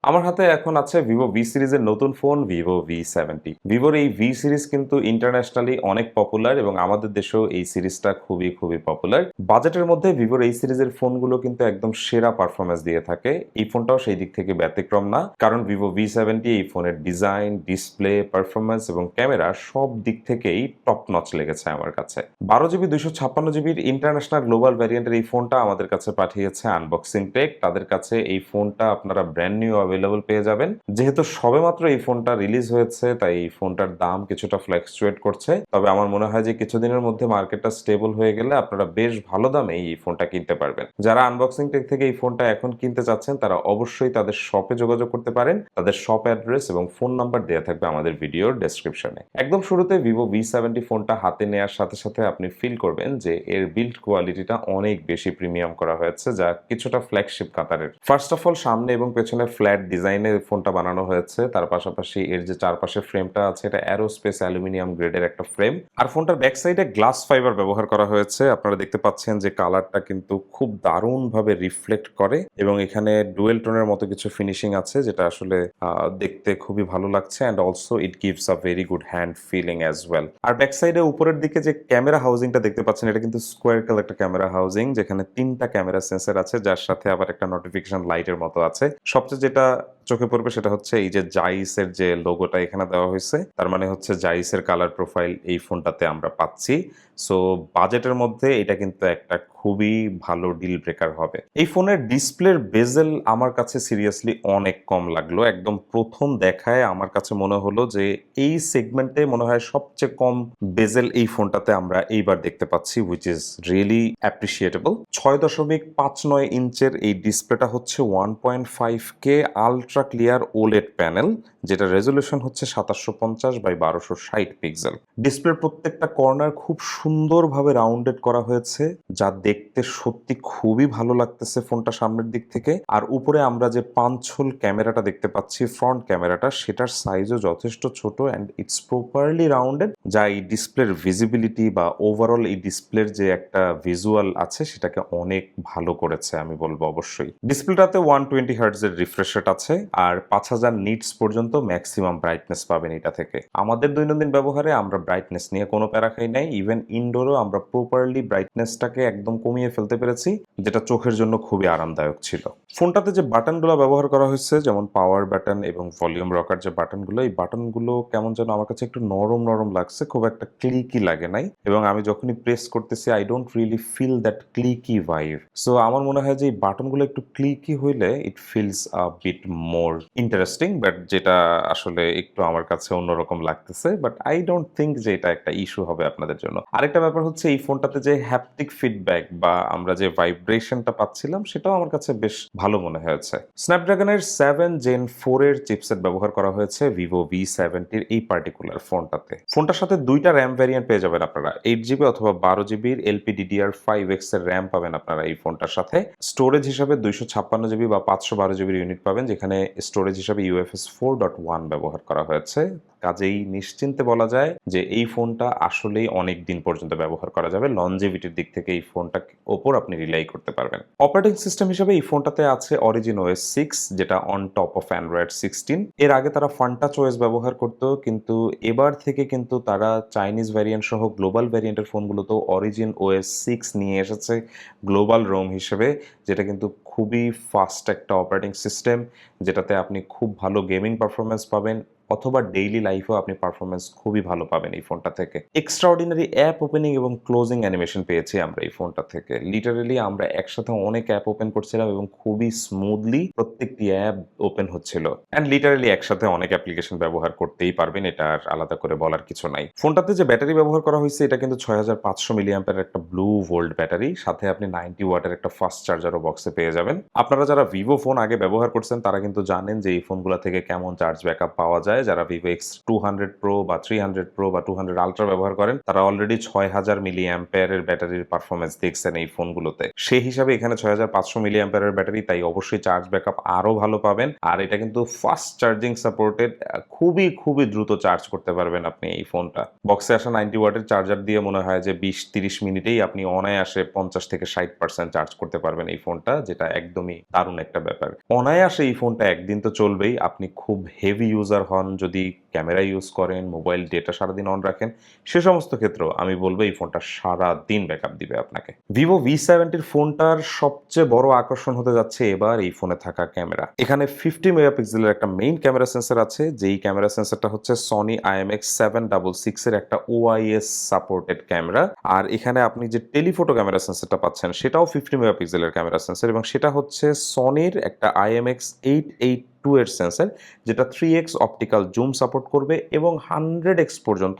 আমার হাতে এখন আছে ভিভো ভি সিরিজের নতুন ফোন ভিভো ভি 70। ভিভোর এই ভি সিরিজ কিন্তু ইন্টারন্যাশনালি অনেক পপুলার এবং আমাদের দেশেও এই সিরিজটা খুবই খুবই পপুলার। বাজেটের মধ্যে ভিভোর এই সিরিজের ফোনগুলো কিন্তু একদম সেরা পারফরমেন্স দিয়ে থাকে। এই ফোনটাও সেই দিক থেকে ব্যতিক্রম না, কারণ ভিভো ভি 70 এই ফোনের ডিজাইন, ডিসপ্লে, পারফরমেন্স এবং ক্যামেরা সব দিক থেকেই টপ নচ লেগেছে আমার কাছে। 12 জিবি 256 জিবির ইন্টারন্যাশনাল গ্লোবাল ভ্যারিয়েন্টের এই ফোনটা আমাদের কাছে পাঠিয়েছে আনবক্সিং টেক। তাদের কাছে এই ফোনটা আপনারা ব্র্যান্ড নিউ অ্যাভেলেবল পেয়ে যাবেন। যেহেতু সবেমাত্র এই ফোনটা রিলিজ হয়েছে তাই এই ফোনটার দাম কিছুটা ফ্ল্যাকচুয়েট করছে, তবে আমার মনে হয় যে কিছুদিনের মধ্যে মার্কেটটা স্টেবল হয়ে গেলে আপনারা বেশ ভালো দামে এই ফোনটা কিনতে পারবেন। যারা আনবক্সিং টেক থেকে এই ফোনটা এখন কিনতে চাচ্ছেন তারা অবশ্যই তাদের শপে যোগাযোগ করতে পারেন। তাদের শপ অ্যাড্রেস এবং ফোন নাম্বার দেওয়া থাকবে আমাদের ভিডিওর ডেসক্রিপশনে। একদম শুরুতে ভিভো ভি 70 ফোনটা হাতে নেওয়ার সাথে সাথে আপনি ফিল করবেন যে এর বিল্ড কোয়ালিটিটা অনেক বেশি প্রিমিয়াম করা হয়েছে, যা কিছুটা ফ্ল্যাগশিপ কাতারের। ফার্স্ট অফ অল সামনে এবং পেছনে ফ্ল্যাট ডিজাইনে ফোনটা বানানো হয়েছে। তার পাশাপাশি এর যে চারপাশে ফ্রেমটা আছে এটা অ্যারোস্পেস অ্যালুমিনিয়াম গ্রেডের একটা ফ্রেম, আর ফোনটার ব্যাক সাইডে গ্লাস ফাইবার ব্যবহার করা হয়েছে। আপনারা দেখতে পাচ্ছেন যে কালারটা কিন্তু খুব দারুণ ভাবে রিফ্লেক্ট করে এবং এখানে ডুয়েল টোনের মতো কিছু ফিনিশিং আছে যেটা আসলে দেখতে খুবই ভালো লাগছে, and also it gives a very good hand feeling as well. আর ব্যাক সাইডে উপরের দিকে যে ক্যামেরা হাউজিংটা দেখতে পাচ্ছেন এটা কিন্তু স্কোয়ারিক্যাল একটা ক্যামেরা হাউজিং, যেখানে 3টা ক্যামেরা সেন্সর আছে, যার সাথে আবার একটা নোটিফিকেশন লাইটের মতো আছে। সবচেয়ে যেটা চোখে পড়বে সেটা হচ্ছে এই যে জাইসের যে লোগোটা এখানে দেওয়া হয়েছে, তার মানে হচ্ছে জাইসের কালার প্রোফাইল এই ফোনটাতে আমরা পাচ্ছি। সো বাজেটের মধ্যে এটা কিন্তু একটা খুবই ভালো ডিল ব্রেকার হবে। এই ফোনের ডিসপ্লের বেজেল আমার কাছে সিরিয়াসলি অনেক কম লাগলো। একদম প্রথম দেখায় আমার কাছে মনে হলো যে এই সেগমেন্টে মনে হয় সবচেয়ে কম বেজেল এই ফোনটাতে আমরা এইবার দেখতে পাচ্ছি, হুইচ ইজ রিয়েলি অ্যাপ্রিসিয়েটেবল। 6.59 ইঞ্চের এই ডিসপ্লেটা হচ্ছে 1.5K ultra clear OLED panel, যেটা রেজলিউশন হচ্ছে 750x1260 পিক্সেল। ডিসপ্লের প্রত্যেকটা কর্নার খুব সুন্দরভাবে রাউন্ডেড করা হয়েছে, যা দেখতে সত্যি খুবই ভালো লাগতেছে ফোনটা সামনের দিক থেকে। আর উপরে আমরা যে পাঁচহোল ক্যামেরাটা দেখতে পাচ্ছি, ফ্রন্ট ক্যামেরাটা, সেটার সাইজও যথেষ্ট ছোট অ্যান্ড ইটস প্রপারলি রাউন্ডেড, যা এই ডিসপ্লের ভিজিবিলিটি বা ওভারঅল এই ডিসপ্লের যে একটা ভিজুয়াল আছে সেটাকে অনেক ভালো করেছে আমি বলবো। অবশ্যই ডিসপ্লেটাতে 120 হার্টজের রিফ্রেশ রেট আছে আর 5000 নিটস পর্যন্ত ম্যাক্সিমাম ব্রাইটনেস পাবেন এটা থেকে। আমাদের দৈনন্দিন ব্যবহারে আমরা ব্রাইটনেস নিয়ে কোনো প্যারা খাই নাই। ইভেন ইনডোরও আমরা প্রপারলি ব্রাইটনেসটাকে একদম কমিয়ে ফেলতে পেরেছি, যেটা চোখের জন্য খুবই আরামদায়ক ছিল। ফোনটাতে যে বাটনগুলো ব্যবহার করা হয়েছে, যেমন পাওয়ার বাটন এবং ভলিউম রকার যে বাটনগুলো, এই বাটনগুলো কেমন যেন আমার কাছে একটু নরম নরম লাগছে, খুব একটা ক্লিকি লাগে নাই। এবং আমি যখনই প্রেস করতেছি I don't really feel that clicky vibe. So আমার মনে হয় যে এই বাটনগুলো একটু ক্লিকি হইলে it feels a bit more interesting, but যেটা আসলে একটু আমার কাছে অন্যরকম লাগতেছে। বাট আই ডোন্ট থিঙ্ক যে এটা একটা ইস্যু হবে আপনাদের জন্য। আরেকটা ব্যাপার হচ্ছে এই ফোনটাতে যে হ্যাপটিক ফিডব্যাক বা আমরা যে ভাইব্রেশনটা পাচ্ছিলাম সেটাও আমার কাছে বেশ ভালো মনে হয়েছে। স্ন্যাপড্রাগনের 7 Gen 4 এর চিপসেট ব্যবহার করা হয়েছে ভিভো ভি 70 এই পার্টিকুলার ফোনটাতে। ফোনটার সাথে দুইটা র্যাম ভ্যারিয়েন্ট পেয়ে যাবেন আপনারা, 8 জিবি অথবা 12 জিবির LPDDR5X এর র্যাম পাবেন আপনারা এই ফোনটার সাথে। স্টোরেজ হিসাবে 256 জিবি বা 512 জিবির ইউনিট পাবেন, যেখানে স্টোরেজ হিসাবে UFS 4.1 ব্যবহার করা হয়েছে। কাজেই নিশ্চিন্তে বলা যায় যে এই ফোনটা আসলেই অনেক দিন পর্যন্ত ব্যবহার করা যাবে। লনজেভিটির দিক থেকে এই ফোনটার ওপর আপনি রিলাই করতে পারবেন। অপারেটিং সিস্টেম হিসেবে এই ফোনটাতে আছে অরিজিন OS 6, যেটা অন টপ অফ অ্যান্ড্রয়েড 16। এর আগে তারা ফান্টাচ OS ব্যবহার করতো, কিন্তু এবার থেকে কিন্তু তারা চাইনিজ ভ্যারিয়েন্ট সহ গ্লোবাল ভ্যারিয়েন্টের ফোনগুলোতেও অরিজিন OS 6 নিয়ে এসেছে গ্লোবাল রোম হিসেবে, যেটা কিন্তু খুবই ফাস্ট একটা অপারেটিং সিস্টেম, যেটাতে আপনি খুব ভালো গেমিং পারফরমেন্স পাবেন, অথবা ডেইলি লাইফেও আপনি পারফরমেন্স খুবই ভালো পাবেন এই ফোনটা থেকে। এক্সট্রাঅর্ডিনারি অ্যাপ ওপেনিং এবং ক্লোজিং অ্যানিমেশন পেয়েছি আমরা এই ফোনটা থেকে। লিটারেলি আমরা একসাথে অনেক অ্যাপ ওপেন করছিলাম এবং খুবই স্মুথলি প্রত্যেকটি অ্যাপ ওপেন হচ্ছিল। অ্যান্ড লিটারেলি একসাথে অনেক অ্যাপ্লিকেশন ব্যবহার করতেই পারবেন, এটা আর আলাদা করে বলার কিছু নাই। ফোনটাতে যে ব্যাটারি ব্যবহার করা হয়েছে এটা কিন্তু 6500 মিলিঅ্যাম্পিয়ারের একটা ব্লু ভোল্ট ব্যাটারি, সাথে আপনি 90 ওয়াটের একটা ফাস্ট চার্জারও বক্সে পেয়ে যাবেন। আপনারা যারা ভিভো ফোন আগে ব্যবহার করছেন তারা কিন্তু জানেন যে এই ফোনগুলো থেকে কেমন চার্জ ব্যাকআপ পাওয়া যায়। যারা ভিভো X200 Pro বা 300 Pro বা 200 Ultra ব্যবহার করেন তারা অলরেডি 6000 মিলি অ্যাম্পিয়ারের ব্যাটারির পারফরমেন্স দেখছেন এই ফোনগুলোতে। সেই হিসাবে এখানে 6500 মিলি অ্যাম্পিয়ারের ব্যাটারি, তাই অবশ্যই চার্জ ব্যাকআপ আরো ভালো পাবেন। আর এটা কিন্তু ফাস্ট চার্জিং সাপোর্টেড, খুবই খুবই দ্রুত চার্জ করতে পারবেন আপনি এই ফোনটা। বক্সে আসা 90 ওয়াটের চার্জার দিয়ে মনে হয় যে 20-30 মিনিটেই আপনি অনায়াসে 50 থেকে 60% চার্জ করতে পারবেন এই ফোনটা, যেটা একদমই দারুণ একটা ব্যাপার। অনায়াসে এই ফোনটা একদিন তো চলবেই। আপনি খুব হেভি ইউজার হন, যদি ক্যামেরা ইউজ করেন, মোবাইল ডেটা সারাদিন অন রাখেন, সে সমস্ত ক্ষেত্রেও আমি বলবো এই ফোনটা সারাদিন ব্যাকআপ দিবে আপনাকে। ভিভো V70 ফোনটার সবচেয়ে বড় আকর্ষণ হতে যাচ্ছে এবার এই ফোনে থাকা ক্যামেরা। এখানে 50 মেগাপিক্সেলের একটা মেইন ক্যামেরা সেন্সর আছে, যেই ক্যামেরা সেন্সরটা হচ্ছে সনি IMX766 এর একটা OIS সাপোর্টেড ক্যামেরা। আর এখানে আপনি যে টেলিফোটো ক্যামেরা সেন্সরটা পাচ্ছেন সেটাও 50 মেগাপিক্সেলের ক্যামেরা সেন্সর, এবং সেটা হচ্ছে সনির একটা IMX882 এর সেন্সর, যেটা 3x অপটিক্যাল জুম সাপোর্ট করবে এবং 100x পর্যন্ত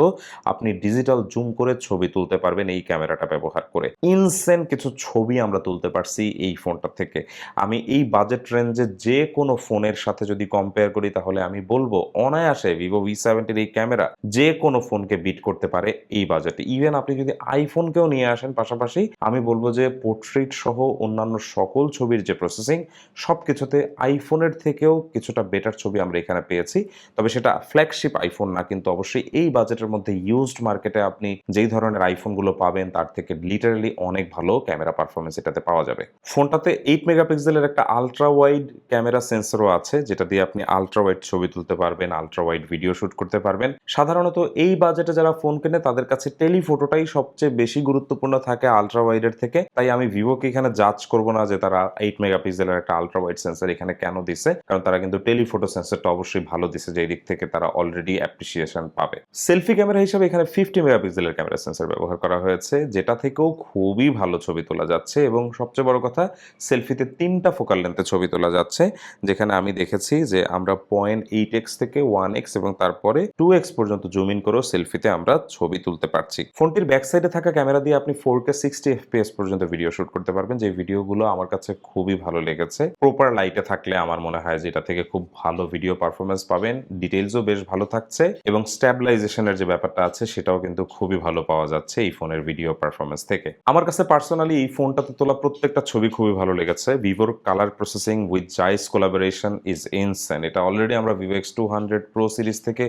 আপনি ডিজিটাল জুম করে ছবি তুলতে পারবেন এই ক্যামেরাটা ব্যবহার করে। ইনসেন কিছু ছবি আমরা তুলতে পারছি এই ফোনটা থেকে। আমি এই বাজেট রেঞ্জে যে কোনো ফোনের সাথে যদি কম্পেয়ার করি তাহলে আমি বলবো অনায়াসে ভিভো V70 এই ক্যামেরা যে কোনো ফোনকে বিট করতে পারে এই বাজেটে। ইভেন আপনি যদি আইফোনকেও নিয়ে আসেন পাশাপাশি, আমি বলবো যে পোর্ট্রেট সহ অন্যান্য সকল ছবির যে প্রসেসিং সবকিছুতে আইফোনের থেকেও কিছুটা বেটার ছবি আমরা এখানে পেয়েছি। তবে সেটা ফ্ল্যাগশিপ আইফোন না, কিন্তু অবশ্যই এই বাজেটের মধ্যে ইউজড মার্কেটে আপনি যেই ধরনের আইফোনগুলো পাবেন তার থেকে লিটারালি অনেক ভালো ক্যামেরা পারফরমেন্স এটাতে পাওয়া যাবে। ফোনটাতে 8 মেগাপিক্সেলের একটা আলট্রা ওয়াইড ক্যামেরা সেন্সরও আছে, যেটা দিয়ে আপনি আলট্রা ওয়াইড ছবি তুলতে পারবেন, আলট্রা ওয়াইড ভিডিও শুট করতে পারবেন। সাধারণত এই বাজেটে যারা ফোন কেনে তাদের কাছে টেলিফোটোটাই সবচেয়ে বেশি গুরুত্বপূর্ণ থাকে আলট্রা ওয়াইডের থেকে। তাই আমি ভিভোকে এখানে জাজ করব না যে তারা 8 মেগাপিক্সেলের একটা আলট্রা ওয়াইড সেন্সর এখানে কেন দিছে, কারণ তারা কিন্তু টেলিফোটো সেন্সরটা অবশ্যই ভালো দিছে, যেই দিক থেকে তারা অলরেডি অ্যাপ্রিসিয়েশন পাবে। সেলফি ক্যামেরা হিসেবে এখানে 50 মেগাপিক্সেলের ক্যামেরা সেন্সর ব্যবহার করা হয়েছে, যেটা থেকেও খুবই ভালো ছবি তোলা যাচ্ছে। এবং সবচেয়ে বড় কথা, সেলফিতে 3টা ফোকাল লেন্থে ছবি তোলা যাচ্ছে, যেখানে আমি দেখেছি যে আমরা 0.8x থেকে 1x এবং তারপরে 2x পর্যন্ত জুম ইন করেও সেলফিতে আমরা ছবি তুলতে পারছি। ফোনটির ব্যাক সাইডে থাকা ক্যামেরা দিয়ে আপনি 4K 60 FPS পর্যন্ত ভিডিও শুট করতে পারবেন, যে ভিডিওগুলো আমার কাছে খুবই ভালো লেগেছে। প্রপার লাইটে থাকলে আমার মনে হয় যে এটা থেকে খুব ভালো ভিডিও পারফরমেন্স পাবেন, ডিটেইলসও বেশ ভালো থাকছে এবং স্ট্যাবিলাইজেশনের যে ব্যাপারটা আছে সেটাও কিন্তু খুবই ভালো পাওয়া যাচ্ছে এই ফোনের ভিডিও পারফরমেন্স থেকে। আমার কাছে পার্সোনালি এই ফোনটাতে তোলা প্রত্যেকটা ছবি খুবই ভালো লেগেছে। ভিভোর colour processing with জাইস collaboration is insane. এটা অলরেডি আমরা ভিভো X200 প্রো সিরিজ থেকে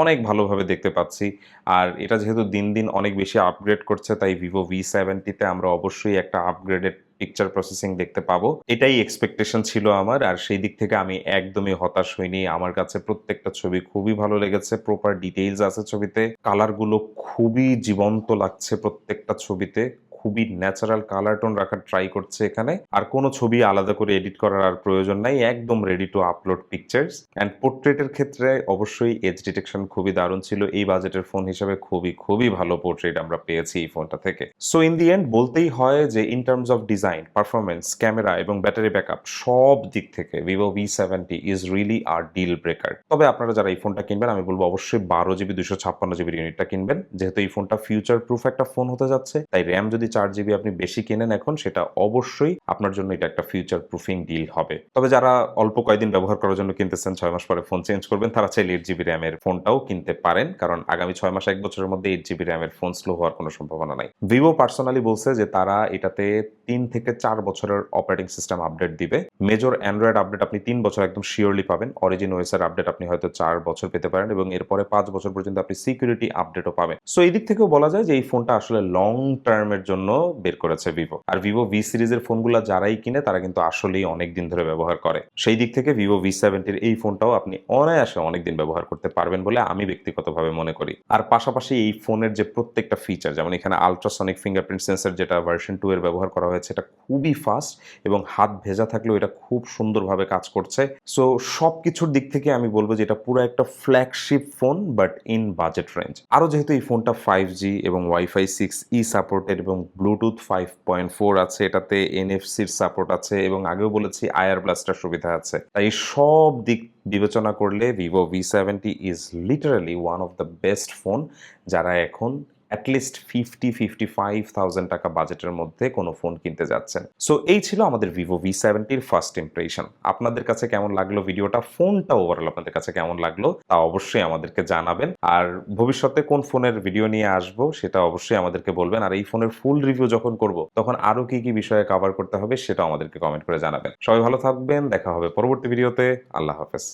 অনেক ভালোভাবে দেখতে পাচ্ছি। আর এটা যেহেতু দিন দিন অনেক বেশি আপগ্রেড করছে, তাই ভিভো V70-তে আমরা অবশ্যই একটা আপগ্রেডেড পিকচার প্রসেসিং দেখতে পাবো, এটাই এক্সপেকটেশন ছিল আমার। আর সেই দিক থেকে আমি একদমই হতাশ হইনি। আমার কাছে প্রত্যেকটা ছবি খুবই ভালো লেগেছে, প্রপার ডিটেইলস আছে ছবিতে, কালারগুলো খুবই জীবন্ত লাগছে প্রত্যেকটা ছবিতে, খুবই ন্যাচারাল কালার টোন রাখার ট্রাই করছে এখানে। আর কোনো ছবি আলাদা করে এডিট করার আর প্রয়োজন নাই, একদম ready to upload pictures. And পোর্ট্রেটের ক্ষেত্রে অবশ্যই এজ ডিটেকশন খুবই দারুণ ছিল। এই বাজেটের ফোন হিসেবে খুবই ভালো পোর্ট্রেট আমরা পেয়েছি এই ফোনটা থেকে। সো ইন দি এন্ড বলতেই হয় যে in terms of design, performance, camera এবং ব্যাটারি ব্যাকআপ সব দিক থেকে Vivo V70 is really a deal breaker. তবে আপনারা যারা এই ফোনটা কিনবেন আমি বলবো অবশ্যই 12GB 256GB ইউনিটটা কিনবেন, যেহেতু এই ফোনটা ফিউচার প্রুফ একটা ফোন হতে যাচ্ছে। তাই র্যাম যদি 4GB আপনি বেশি কিনেন এখন, সেটা অবশ্যই আপনার জন্য এটা একটা ফিউচার প্রুফিং ডিল হবে। তবে যারা অল্প কয়েকদিন ব্যবহার করার জন্য কিনতেছেন, 6 মাস পরে ফোন চেঞ্জ করবেন, তারা চাইলে 8GB র্যামের ফোনটাও কিনতে পারেন, কারণ আগামী 6 মাস 1 বছরের মধ্যে 8GB র্যামের ফোন স্লো হওয়ার কোনো সম্ভাবনা নাই। ভিভো পার্সোনালি বলছে যে তারা এটাতে 3 থেকে 4 বছরের অপারেটিং সিস্টেম আপডেট দিবে। মেজর অ্যান্ড্রয়েড আপডেট আপনি 3 বছর একদম শিওরলি পাবেন। অরিজিন ওএস এর আপডেট আপনি হয়তো 4 বছর পেতে পারেন এবং এরপরে 5 বছর পর্যন্ত আপনি সিকিউরিটি আপডেটও পাবেন। সো এই দিক থেকেও বলা যায় যে এই ফোনটা আসলে লং টার্মের জন্য বের করেছে ভিভো। আর ভিভো V সিরিজের ফোনগুলো যারাই কিনে তারা কিন্তু আসলেই অনেক দিন ধরে ব্যবহার করে। সেই দিক থেকে ভিভো V70 এই ফোনটাও আপনি অনায়াসে অনেকদিন ব্যবহার করতে পারবেন বলে আমি ব্যক্তিগতভাবে মনে করি। আর পাশাপাশি এই ফোনের যে প্রত্যেকটা ফিচার, যেমন এখানে আলট্রাসনিক ফিঙ্গারপ্রিন্ট সেন্সর যেটা ভার্সন 2 এর ব্যবহার করা হয়েছে, এটা খুবই ফাস্ট এবং হাত ভেজা থাকলেও এটা খুব সুন্দরভাবে কাজ করছে। সো সবকিছুর দিক থেকে আমি বলবো যে এটা পুরো একটা flagship phone, but in budget range. আরো যেহেতু এই ফোনটা 5G এবং Wi-Fi 6E সাপোর্টেড এবং ব্লুটুথ 5.4 আছে, এটাতে NFC-র সাপোর্ট আছে এবং আগেও বলেছি আয়ার ব্লাস্টার সুবিধা আছে। তাই সব দিক বিবেচনা করলে Vivo V70 is literally one of the best phone যারা এখন অ্যাটলিস্ট 50-55,000 টাকা বাজেটের মধ্যে কোনো ফোন কিনতে যাচ্ছেন। সো এই ছিল আমাদের ভিভো V70-র ফার্স্ট ইমপ্রেশন। আপনাদের কাছে কেমন লাগলো ভিডিওটা, ফোনটা ওভারঅল আপনাদের কাছে কেমন লাগলো তা অবশ্যই আমাদেরকে জানাবেন। আর ভবিষ্যতে কোন ফোনের ভিডিও নিয়ে আসবো সেটা অবশ্যই আমাদেরকে বলবেন। আর এই ফোনের ফুল রিভিউ যখন করব তখন আরো কি কি বিষয়ে কভার করতে হবে সেটা আমাদেরকে কমেন্ট করে জানাবেন। সবাই ভালো থাকবেন, দেখা হবে পরবর্তী ভিডিওতে। আল্লাহ হাফেজ।